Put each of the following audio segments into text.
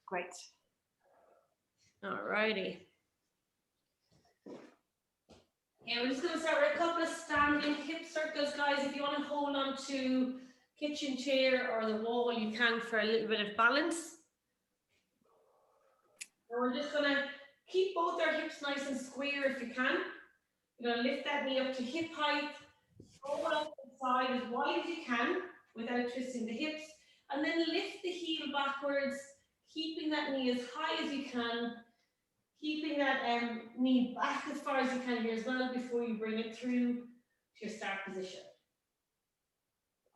Great. All righty. Yeah, we're just going to start with a couple of standing hip circles, guys. If you want to hold on to kitchen chair or the wall, you can for a little bit of balance. And we're just going to keep both our hips nice and square if you can. You're going to lift that knee up to hip height, throw it up to the side as wide as you can without twisting the hips, and then lift the heel backwards, keeping that knee as high as you can, keeping that knee back as far as you can here as well before you bring it through to your start position.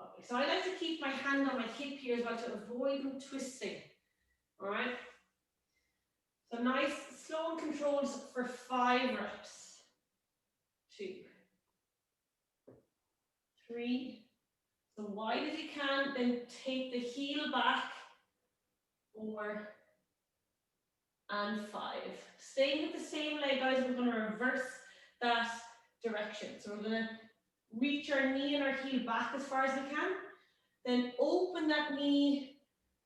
Okay, so I like to keep my hand on my hip here as well to avoid twisting. All right. So nice, slow and controlled for 5 reps. 2, 3. So wide as you can, then take the heel back. 4 and 5. Staying with the same leg, guys, we're going to reverse that direction. So we're going to reach our knee and our heel back as far as we can. Then open that knee,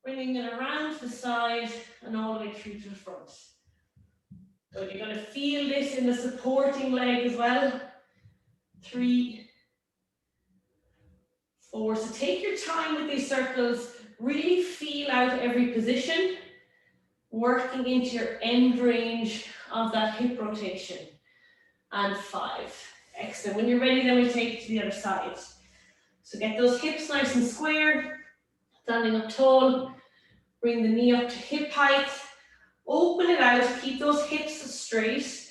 bringing it around to the side and all the way through to the front. So you're going to feel this in the supporting leg as well. 3, 4. So take your time with these circles. Really feel out every position, working into your end range of that hip rotation. And 5. Excellent. When you're ready, then we take it to the other side. So get those hips nice and square, standing up tall. Bring the knee up to hip height. Open it out, keep those hips straight,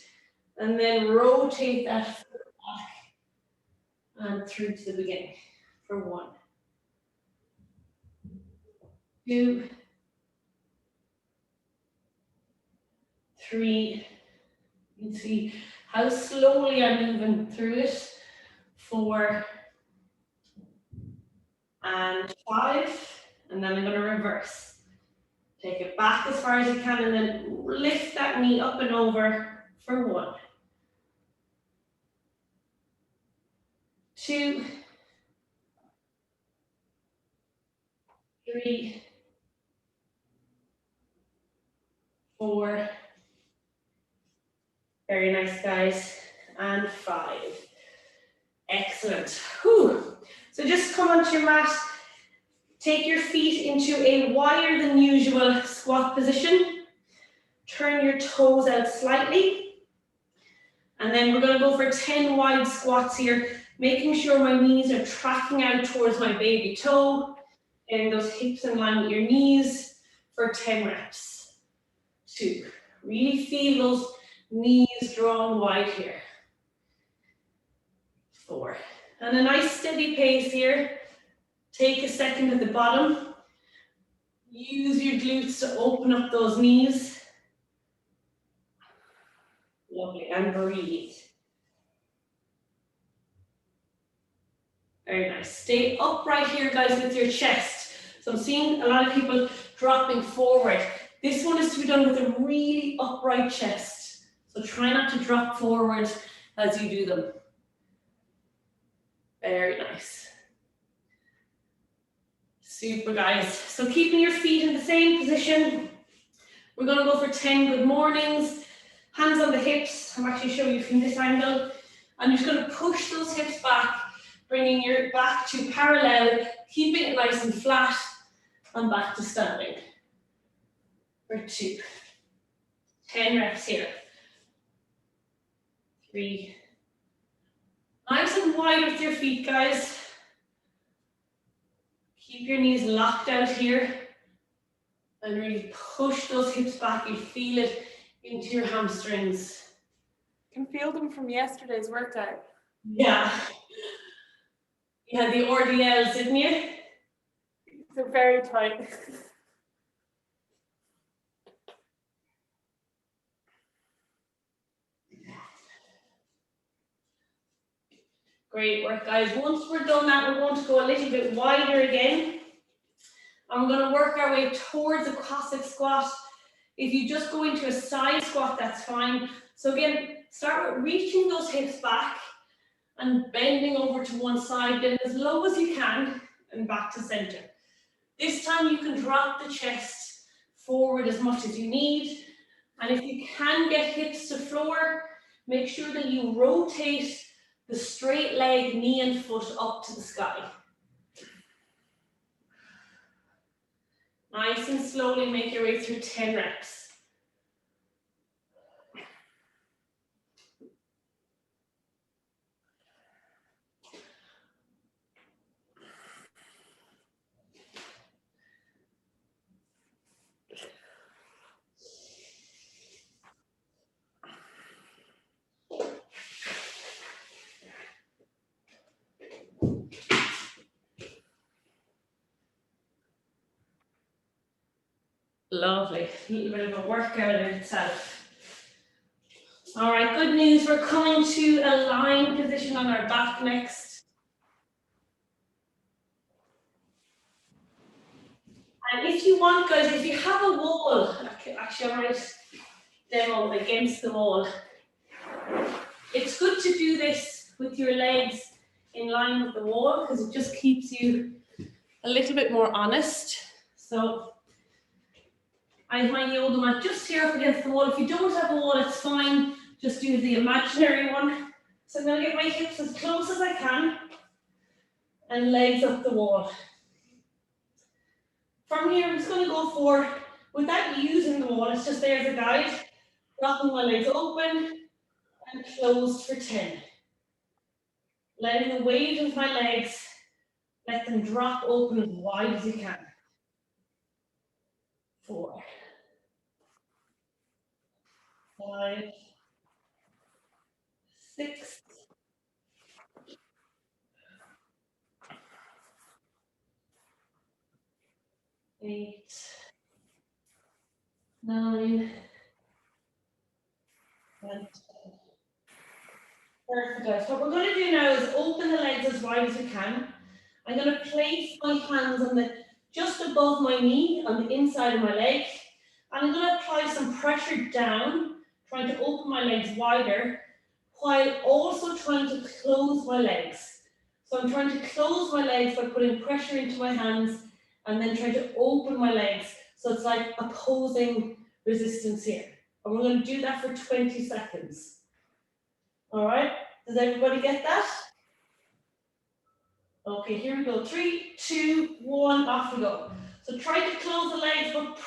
and then rotate that foot back and through to the beginning for 1, 2, 3. You can see how slowly I'm moving through it. 4 and 5, and then I'm going to reverse. Take it back as far as you can, and then lift that knee up and over for 1, 2, 3, 4. Very nice, guys. And 5. Excellent. Whew. So just come onto your mat. Take your feet into a wider than usual squat position. Turn your toes out slightly. And then we're going to go for 10 wide squats here, making sure my knees are tracking out towards my baby toe, getting those hips in line with your knees for 10 reps. 2. Really feel those knees drawn wide here. 4. And a nice steady pace here. Take a second at the bottom. Use your glutes to open up those knees. Lovely, and breathe. Very nice. Stay upright here, guys, with your chest. So I'm seeing a lot of people dropping forward. This one is to be done with a really upright chest. So try not to drop forward as you do them. Very nice. Super, guys. So keeping your feet in the same position. We're going to go for 10 good mornings. Hands on the hips. I'm actually showing you from this angle. I'm just going to push those hips back, bringing your back to parallel, keeping it nice and flat, and back to standing. For 2. 10 reps here. 3. Nice and wide with your feet, guys. Keep your knees locked out here and really push those hips back. You feel it into your hamstrings. You can feel them from yesterday's workout. Yeah. You had the RDLs, didn't you? They're very tight. Great work, guys. Once we're done that, we're going to go a little bit wider again. And we're going to work our way towards a Cossack squat. If you just go into a side squat, that's fine. So again, start with reaching those hips back and bending over to one side, then as low as you can and back to center. This time you can drop the chest forward as much as you need. And if you can get hips to floor, make sure that you rotate the straight leg, knee and foot up to the sky. Nice and slowly make your way through 10 reps. Lovely, a little bit of a workout in itself. All right, good news, we're coming to a lying position on our back next. And if you want, guys, if you have a wall, actually I might demo against the wall. It's good to do this with your legs in line with the wall because it just keeps you a little bit more honest. So I have my yoga mat just here up against the wall. If you don't have a wall, it's fine. Just use the imaginary one. So I'm going to get my hips as close as I can and legs up the wall. From here, I'm just going to go for, without using the wall, it's just there as a guide, rocking my legs open and closed for 10. Letting the weight of my legs, let them drop open as wide as you can. 4, 5, 6, 8, 9, and 10. Perfect, guys. What we're going to do now is open the legs as wide as we can. I'm going to place my hands on just above my knee on the inside of my leg. And I'm going to apply some pressure down, trying to open my legs wider, while also trying to close my legs. So I'm trying to close my legs by putting pressure into my hands and then trying to open my legs. So it's like opposing resistance here. And we're going to do that for 20 seconds. All right, does everybody get that? Okay, here we go. 3, 2, 1, off we go. So try to close the legs, but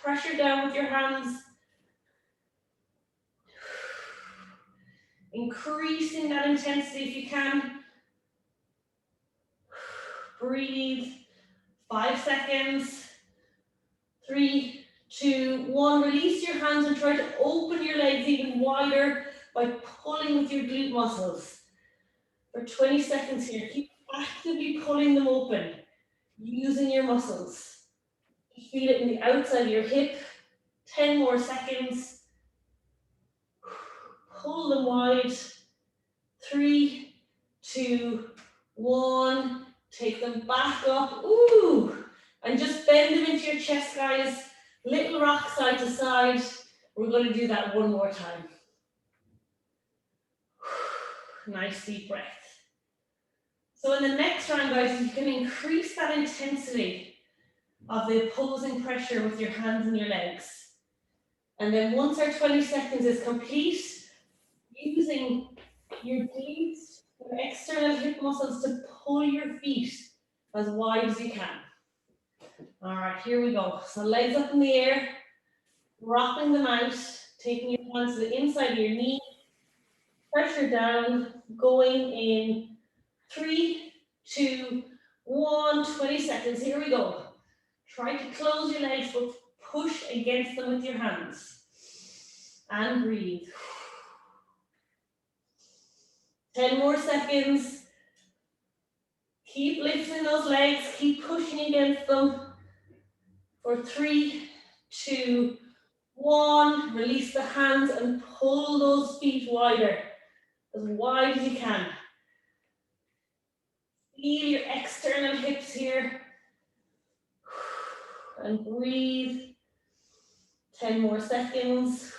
pressure down with your hands. Increasing that intensity if you can. Breathe. 5 seconds. 3, 2, 1. Release your hands and try to open your legs even wider by pulling with your glute muscles. For 20 seconds here, keep actively pulling them open, using your muscles. You feel it in the outside of your hip. 10 more seconds. Pull them wide. 3, 2, 1. Take them back up. Ooh! And just bend them into your chest, guys. Little rock side to side. We're going to do that one more time. Nice deep breath. So in the next round, guys, you can increase that intensity of the opposing pressure with your hands and your legs. And then once our 20 seconds is complete, using your glutes, your external hip muscles to pull your feet as wide as you can. All right, here we go. So legs up in the air, rocking them out, taking your hands to the inside of your knee, pressure down, going in 3, 2, 1, 20 seconds. Here we go. Try to close your legs, but push against them with your hands. And breathe. 10 more seconds. Keep lifting those legs. Keep pushing against them. For 3, 2, 1. Release the hands and pull those feet wider. As wide as you can. Feel your external hips here. And breathe. 10 more seconds.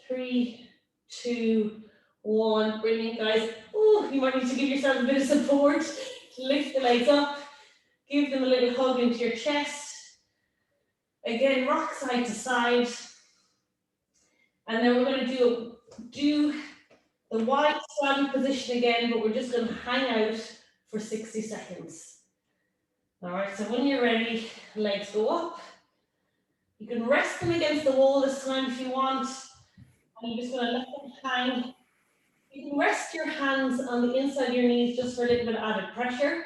3, 2, 1. Brilliant, guys. Oh, you might need to give yourself a bit of support to lift the legs up. Give them a little hug into your chest. Again, rock side to side. And then we're going to do the wide straddle position again, but we're just going to hang out for 60 seconds. All right, so when you're ready, legs go up. You can rest them against the wall this time if you want. And you're just going to let them hang. You can rest your hands on the inside of your knees just for a little bit of added pressure.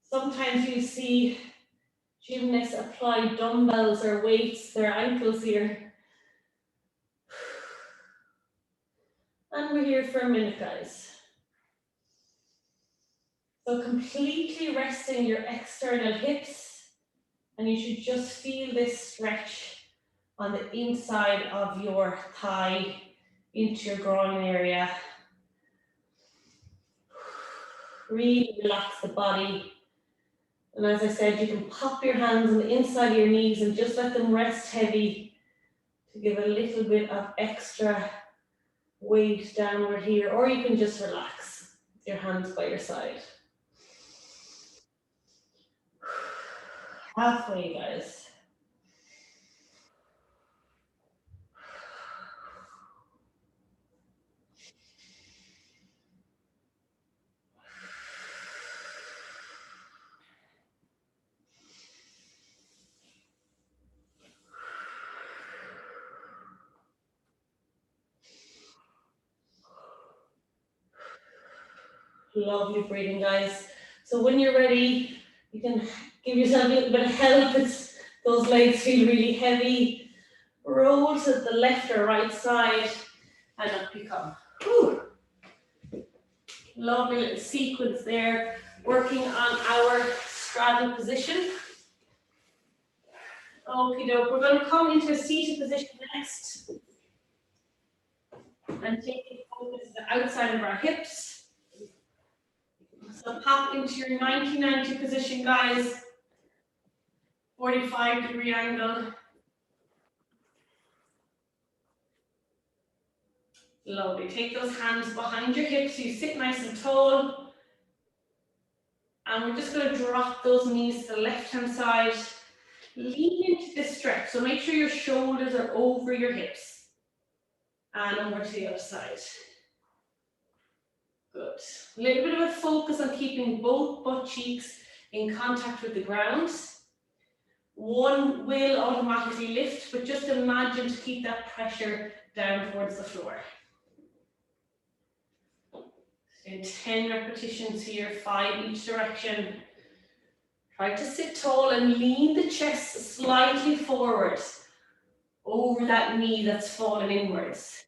Sometimes you see gymnasts apply dumbbells or weights to their ankles here. And we're here for a minute, guys. So completely resting your external hips, and you should just feel this stretch on the inside of your thigh into your groin area. Really relax the body. And as I said, you can pop your hands on the inside of your knees and just let them rest heavy to give a little bit of extra weight downward here, or you can just relax with your hands by your side. Halfway, guys. Lovely breathing, guys. So when you're ready, you can give yourself a little bit of help. It's, those legs feel really heavy. Roll to the left or right side and up you come. Whew. Lovely little sequence there, working on our straddle position. Okie doke, we're going to come into a seated position next and take the focus to the outside of our hips. So pop into your 90-90 position, guys. 45-degree angle. Lovely. Take those hands behind your hips so you sit nice and tall. And we're just going to drop those knees to the left-hand side. Lean into this stretch. So make sure your shoulders are over your hips. And over to the other side. Good. A little bit of a focus on keeping both butt cheeks in contact with the ground. One will automatically lift, but just imagine to keep that pressure down towards the floor. In 10 repetitions here, 5 each direction. Try to sit tall and lean the chest slightly forward over that knee that's fallen inwards.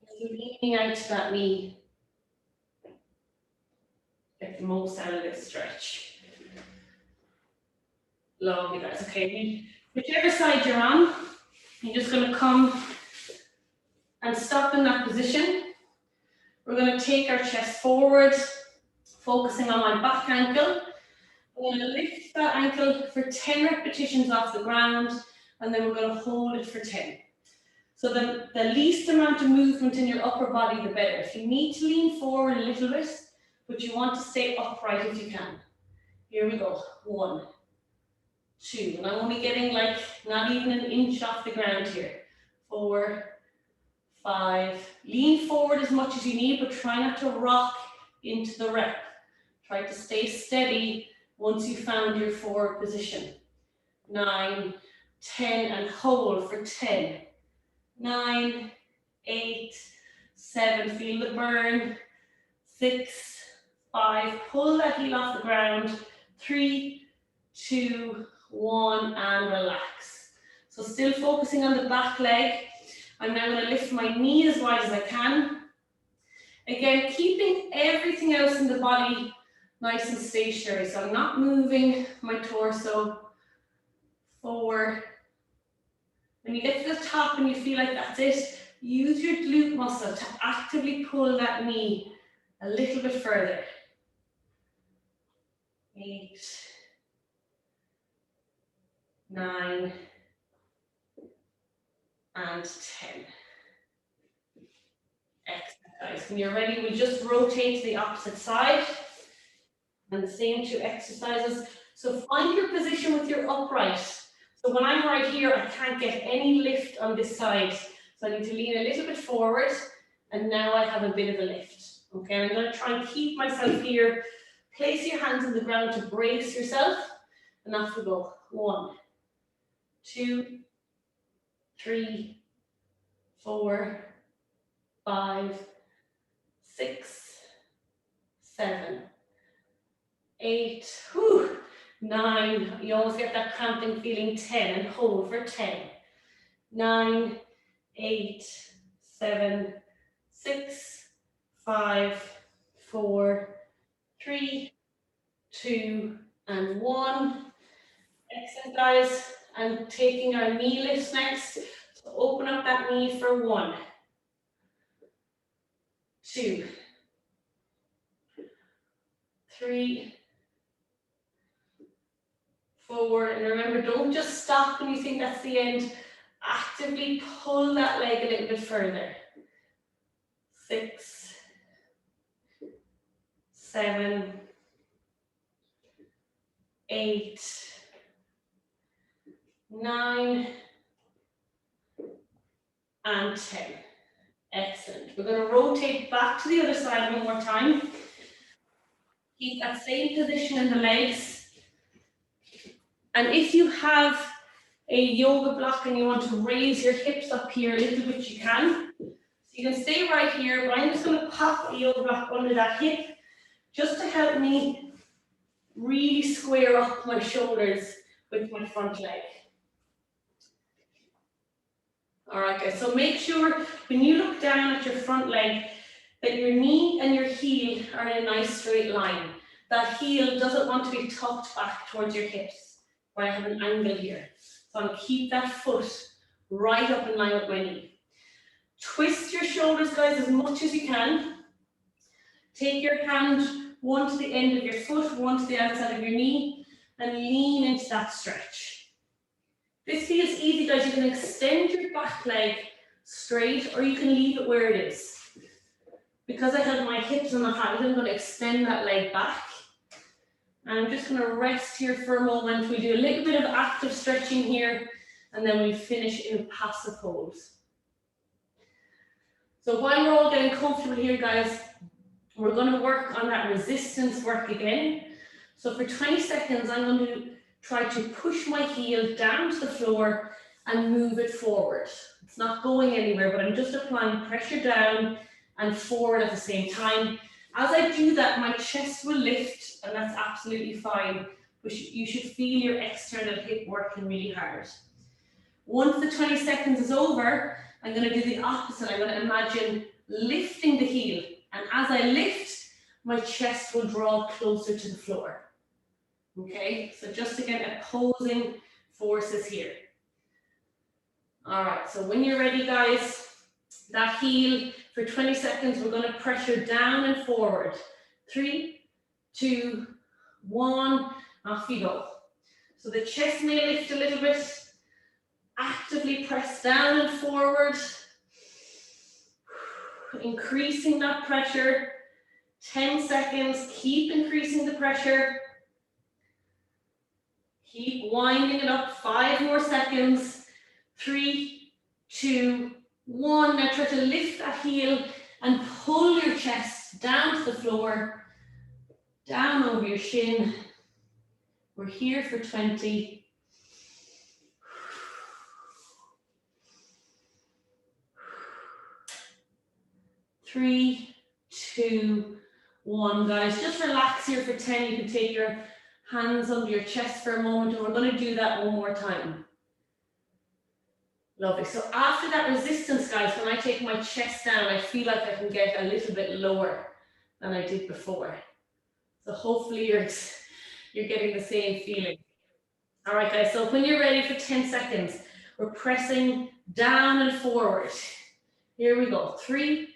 So leaning out to that knee. Get the most out of this stretch. Lovely, guys. Okay, whichever side you're on, you're just going to come and stop in that position. We're going to take our chest forward, focusing on my back ankle. I'm going to lift that ankle for 10 repetitions off the ground, and then we're going to hold it for 10. So the least amount of movement in your upper body, the better. If you need to lean forward a little bit, but you want to stay upright if you can. Here we go. 1, 2, and I'm only getting like not even an inch off the ground here. 4, 5. Lean forward as much as you need, but try not to rock into the rep. Try to stay steady once you found your forward position. 9, 10, and hold for 10. 9, 8, 7. Feel the burn. 6, 5. Pull that heel off the ground. 3, 2, 1, and relax. So still focusing on the back leg. I'm now going to lift my knee as wide as I can. Again, keeping everything else in the body nice and stationary. So I'm not moving my torso. 4. When you get to the top and you feel like that's it, use your glute muscle to actively pull that knee a little bit further. 8, 9, and 10. Excellent, guys. When you're ready, we'll just rotate to the opposite side. And the same 2 exercises. So find your position with your upright. So when I'm right here, I can't get any lift on this side. So I need to lean a little bit forward, and now I have a bit of a lift. Okay, I'm going to try and keep myself here. Place your hands on the ground to brace yourself, and off we go. 1, 2, 3, 4, 5, 6, 7, 8, 9. You always get that cramping feeling. 10, and hold for 10. 9, 8, 7, 6, 5, 4, 3, 2, and 1. Excellent, guys. And taking our knee lifts next. So open up that knee for 1, 2, 3, 4. And remember, don't just stop when you think that's the end. Actively pull that leg a little bit further. 6, 7, 8, 9, and 10. Excellent. We're going to rotate back to the other side one more time. Keep that same position in the legs. And if you have a yoga block and you want to raise your hips up here a little bit, you can. So you can stay right here, but I'm just going to pop a yoga block under that hip just to help me really square up my shoulders with my front leg. All right, guys, so make sure when you look down at your front leg that your knee and your heel are in a nice straight line. That heel doesn't want to be tucked back towards your hips, where I have an angle here. So I'm going to keep that foot right up in line with my knee. Twist your shoulders, guys, as much as you can. Take your hand, one to the end of your foot, one to the outside of your knee, and lean into that stretch. This feels easy, guys. You can extend your back leg straight, or you can leave it where it is. Because I have my hips on the height, I'm going to extend that leg back. And I'm just going to rest here for a moment. We do a little bit of active stretching here, and then we finish in passive pose. So while we're all getting comfortable here, guys, we're going to work on that resistance work again. So for 20 seconds, I'm going to try to push my heel down to the floor and move it forward. It's not going anywhere, but I'm just applying pressure down and forward at the same time. As I do that, my chest will lift, and that's absolutely fine. But you should feel your external hip working really hard. Once the 20 seconds is over, I'm going to do the opposite. I'm going to imagine lifting the heel. And as I lift, my chest will draw closer to the floor. Okay, so just again, opposing forces here. All right, so when you're ready, guys, that heel for 20 seconds, we're going to pressure down and forward. 3, 2, 1, off you go. So the chest may lift a little bit. Actively press down and forward. Increasing that pressure. 10 seconds, keep increasing the pressure. Keep winding it up, 5 more seconds. 3, 2, 1. Now try to lift that heel and pull your chest down to the floor, down over your shin. We're here for 20. 3, 2, 1, guys. Just relax here for 10. You can take your hands under your chest for a moment, and we're going to do that one more time. Lovely. So after that resistance, guys, when I take my chest down, I feel like I can get a little bit lower than I did before. So hopefully you're getting the same feeling. All right, guys. So when you're ready for 10 seconds, we're pressing down and forward. Here we go. 3,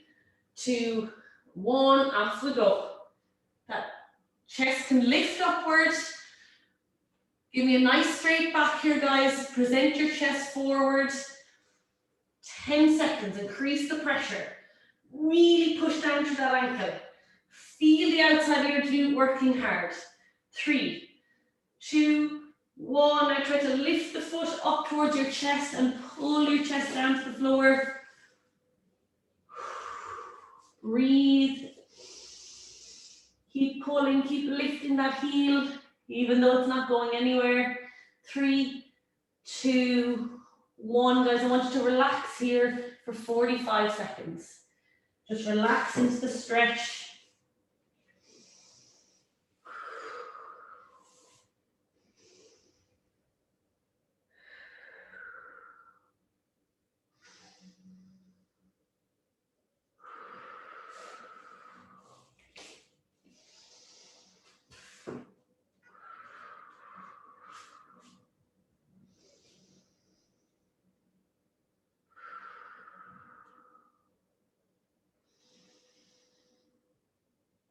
2, 1, off we go. That chest can lift upwards. Give me a nice straight back here, guys. Present your chest forward. 10 seconds, increase the pressure. Really push down to that ankle. Feel the outside of your glute working hard. 3, 2, 1. Now try to lift the foot up towards your chest and pull your chest down to the floor. Breathe. Keep pulling, keep lifting that heel, even though it's not going anywhere. 3, 2, 1. Guys, I want you to relax here for 45 seconds. Just relax into the stretch.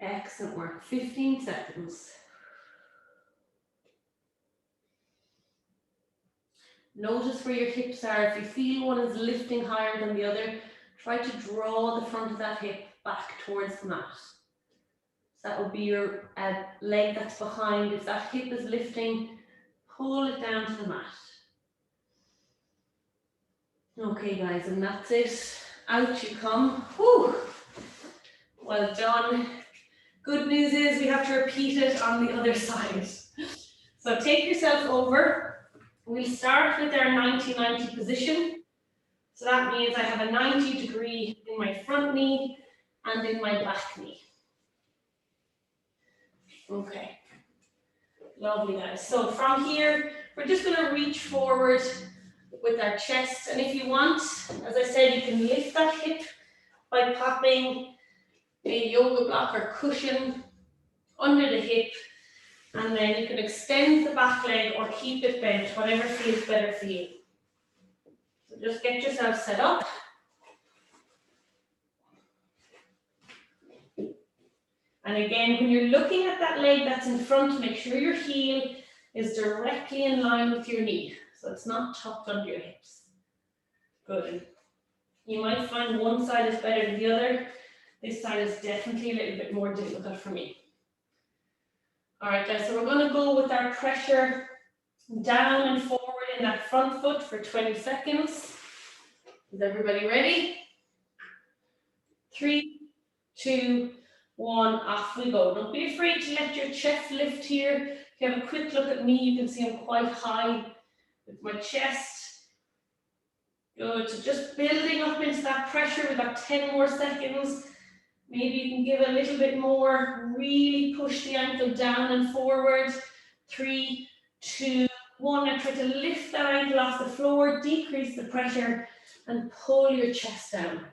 Excellent work. 15 seconds. Notice where your hips are. If you feel one is lifting higher than the other, try to draw the front of that hip back towards the mat. So that will be your leg that's behind. If that hip is lifting, pull it down to the mat. Okay, guys, and that's it. Out you come. Whew. Well done. Good news is we have to repeat it on the other side. So take yourself over. We'll start with our 90-90 position. So that means I have a 90 degree in my front knee and in my back knee. Okay. Lovely, guys. So from here, we're just going to reach forward with our chest. And if you want, as I said, you can lift that hip by popping a yoga block or cushion under the hip, and then you can extend the back leg or keep it bent, whatever feels better for you. So just get yourself set up. And again, when you're looking at that leg that's in front, make sure your heel is directly in line with your knee, so it's not tucked under your hips. Good. You might find one side is better than the other. This side is definitely a little bit more difficult for me. All right, guys, so we're going to go with our pressure down and forward in that front foot for 20 seconds. Is everybody ready? 3, 2, 1, off we go. Don't be afraid to let your chest lift here. If you have a quick look at me, you can see I'm quite high with my chest. Good, so just building up into that pressure. We've got 10 more seconds. Maybe you can give a little bit more. Really push the ankle down and forward. 3, 2, 1. And try to lift that ankle off the floor, decrease the pressure, and pull your chest down.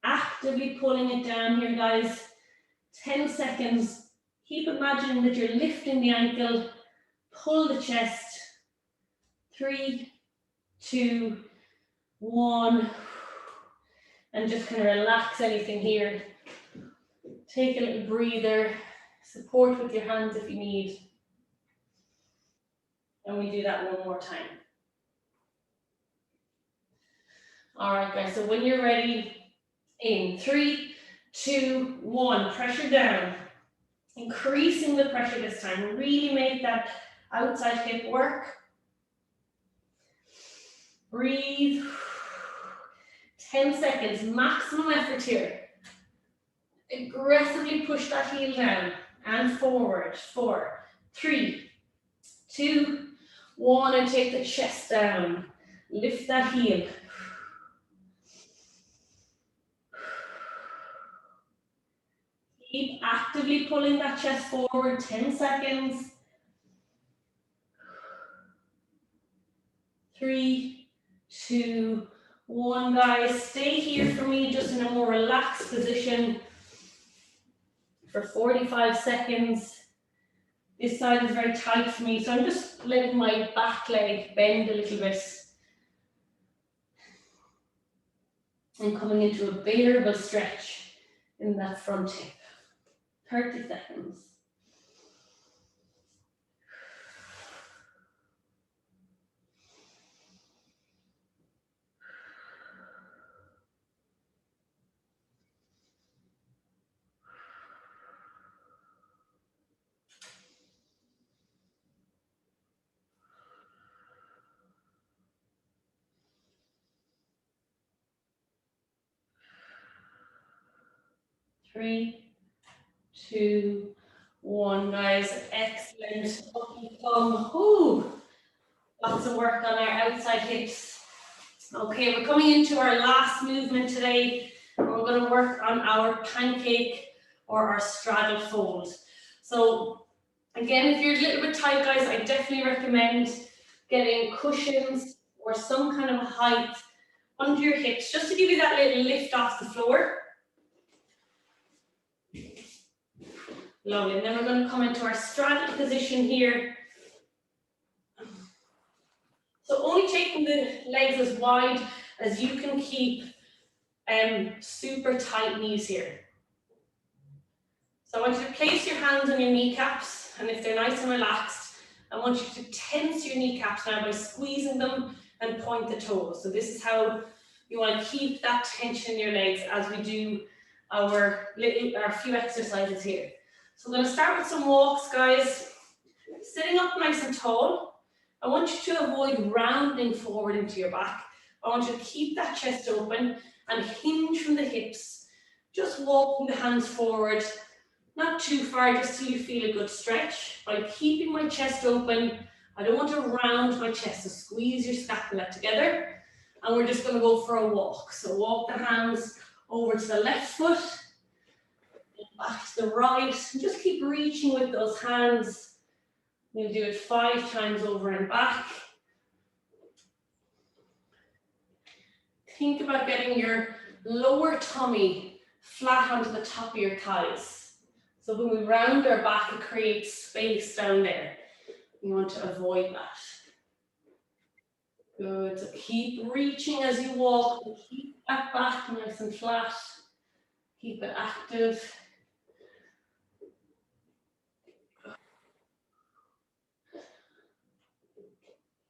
Actively pulling it down here, guys. 10 seconds. Keep imagining that you're lifting the ankle. Pull the chest. 3, 2, 1. And just kind of relax anything here. Take a little breather. Support with your hands if you need. And we do that one more time. All right, guys, so when you're ready, in 3, 2, 1, pressure down. Increasing the pressure this time. Really make that outside hip work. Breathe. 10 seconds, maximum effort here. Aggressively push that heel down and forward. 4, 3, 2, 1, and take the chest down. Lift that heel. Keep actively pulling that chest forward, 10 seconds. 3, 2, 1, guys. Stay here for me, just in a more relaxed position for 45 seconds. This side is very tight for me, so I'm just letting my back leg bend a little bit. And coming into a bearable stretch in that front hip. 30 seconds. 3, 2, 1, guys. Excellent. Up you come. Ooh, lots of work on our outside hips. Okay, we're coming into our last movement today. We're going to work on our pancake or our straddle fold. So again, if you're a little bit tight, guys, I definitely recommend getting cushions or some kind of height under your hips, just to give you that little lift off the floor. Lovely. And then we're going to come into our straddle position here. So only taking the legs as wide as you can keep super tight knees here. So I want you to place your hands on your kneecaps, and if they're nice and relaxed, I want you to tense your kneecaps now by squeezing them and point the toes. So this is how you want to keep that tension in your legs as we do our few exercises here. So I'm going to start with some walks, guys. Sitting up nice and tall. I want you to avoid rounding forward into your back. I want you to keep that chest open and hinge from the hips. Just walking the hands forward, not too far, just till you feel a good stretch. By keeping my chest open, I don't want to round my chest, so squeeze your scapula together. And we're just going to go for a walk. So walk the hands over to the left foot, back to the right, and just keep reaching with those hands. We'll do it 5 times over and back. Think about getting your lower tummy flat onto the top of your thighs. So when we round our back, it creates space down there. You want to avoid that. Good. So keep reaching as you walk. Keep that back nice and flat. Keep it active.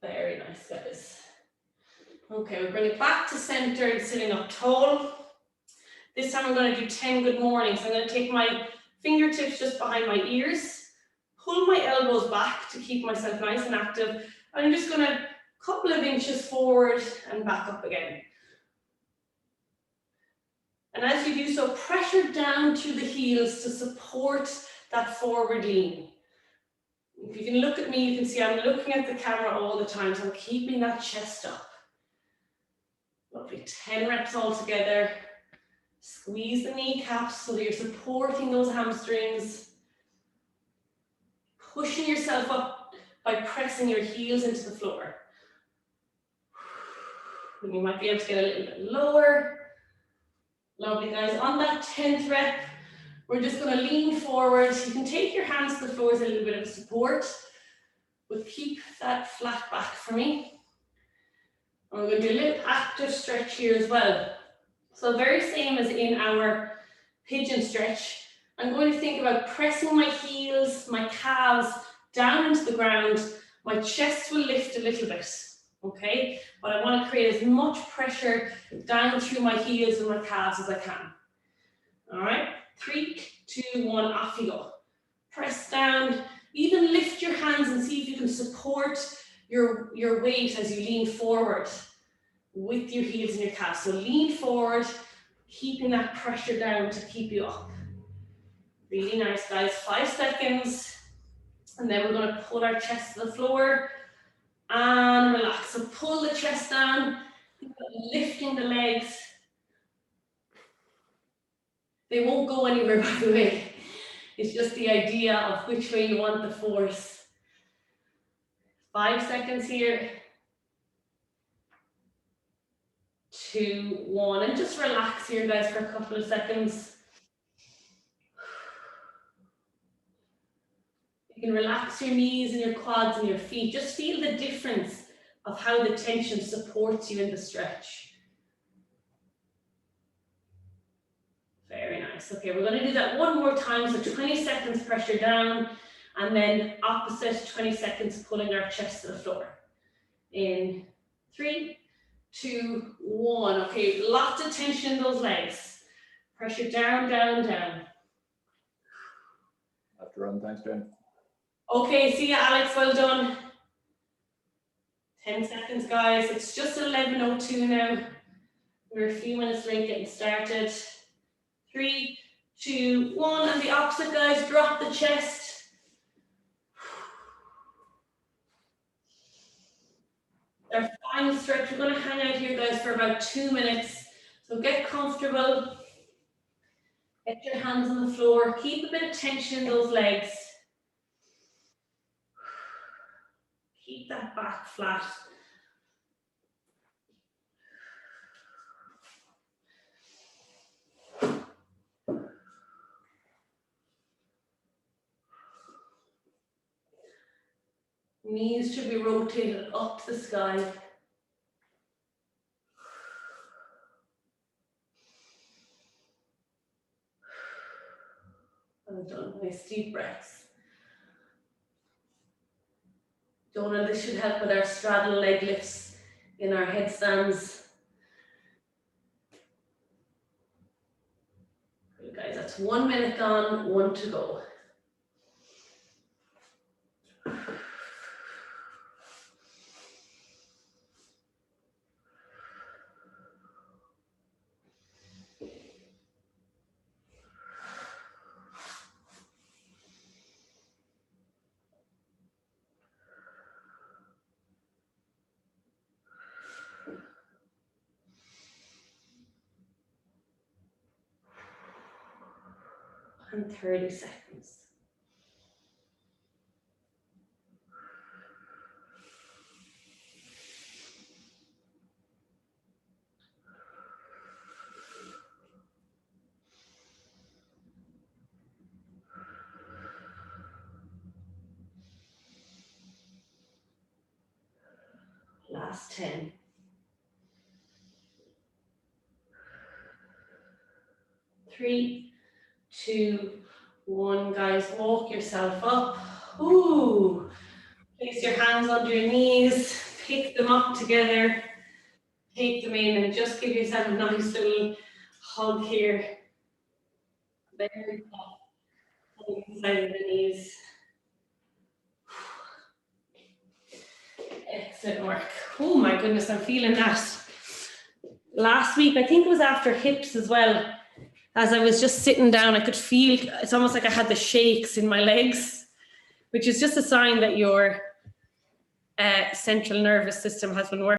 Very nice, guys. Okay, we'll bring it back to center and sitting up tall. This time I'm going to do 10 good mornings. I'm going to take my fingertips just behind my ears, pull my elbows back to keep myself nice and active. And I'm just going to couple of inches forward and back up again. And as you do so, pressure down through the heels to support that forward lean. If you can look at me, you can see I'm looking at the camera all the time, so I'm keeping that chest up. Lovely, 10 reps all together. Squeeze the kneecaps so that you're supporting those hamstrings. Pushing yourself up by pressing your heels into the floor. And you might be able to get a little bit lower. Lovely, guys. On that 10th rep, we're just going to lean forward. You can take your hands to the floor as a little bit of support, but keep that flat back for me. And we're going to do a little active stretch here as well. So very same as in our pigeon stretch. I'm going to think about pressing my heels, my calves down into the ground. My chest will lift a little bit, okay? But I want to create as much pressure down through my heels and my calves as I can. All right, 3, 2, 1, off you go. Press down, even lift your hands and see if you can support your weight as you lean forward with your heels and your calves. So lean forward, keeping that pressure down to keep you up. Really nice, guys. 5 seconds. And then we're going to pull our chest to the floor and relax. So pull the chest down, lifting the legs. They won't go anywhere, by the way. It's just the idea of which way you want the force. 5 seconds here. 2, 1, and just relax here, guys, for a couple of seconds. You can relax your knees and your quads and your feet. Just feel the difference of how the tension supports you in the stretch. Very nice. Okay, we're going to do that one more time. So 20 seconds pressure down, and then opposite 20 seconds pulling our chest to the floor. In 3, 2, 1. Okay, lots of tension in those legs. Pressure down, down, down. After run, thanks, Jen. Okay, see you, Alex. Well done. 10 seconds, guys. It's just 11:02 now. We're a few minutes late getting started. 3, 2, 1, and the opposite, guys. Drop the chest. Our final stretch. We're going to hang out here, guys, for about 2 minutes. So get comfortable. Get your hands on the floor. Keep a bit of tension in those legs. Keep that back flat. Knees should be rotated up to the sky. Well done. Nice deep breaths. Donna, this should help with our straddle leg lifts in our headstands. Good, guys, that's 1 minute gone, 1 to go. And 30 seconds. Last 10. 3, 2, 1, guys, walk yourself up. Ooh. Place your hands under your knees, pick them up together, take them in, and just give yourself a nice little hug here. Very top, inside of the knees. Excellent work. Oh my goodness, I'm feeling that. Last week, I think it was after hips as well. As I was just sitting down, I could feel, it's almost like I had the shakes in my legs, which is just a sign that your central nervous system has been working.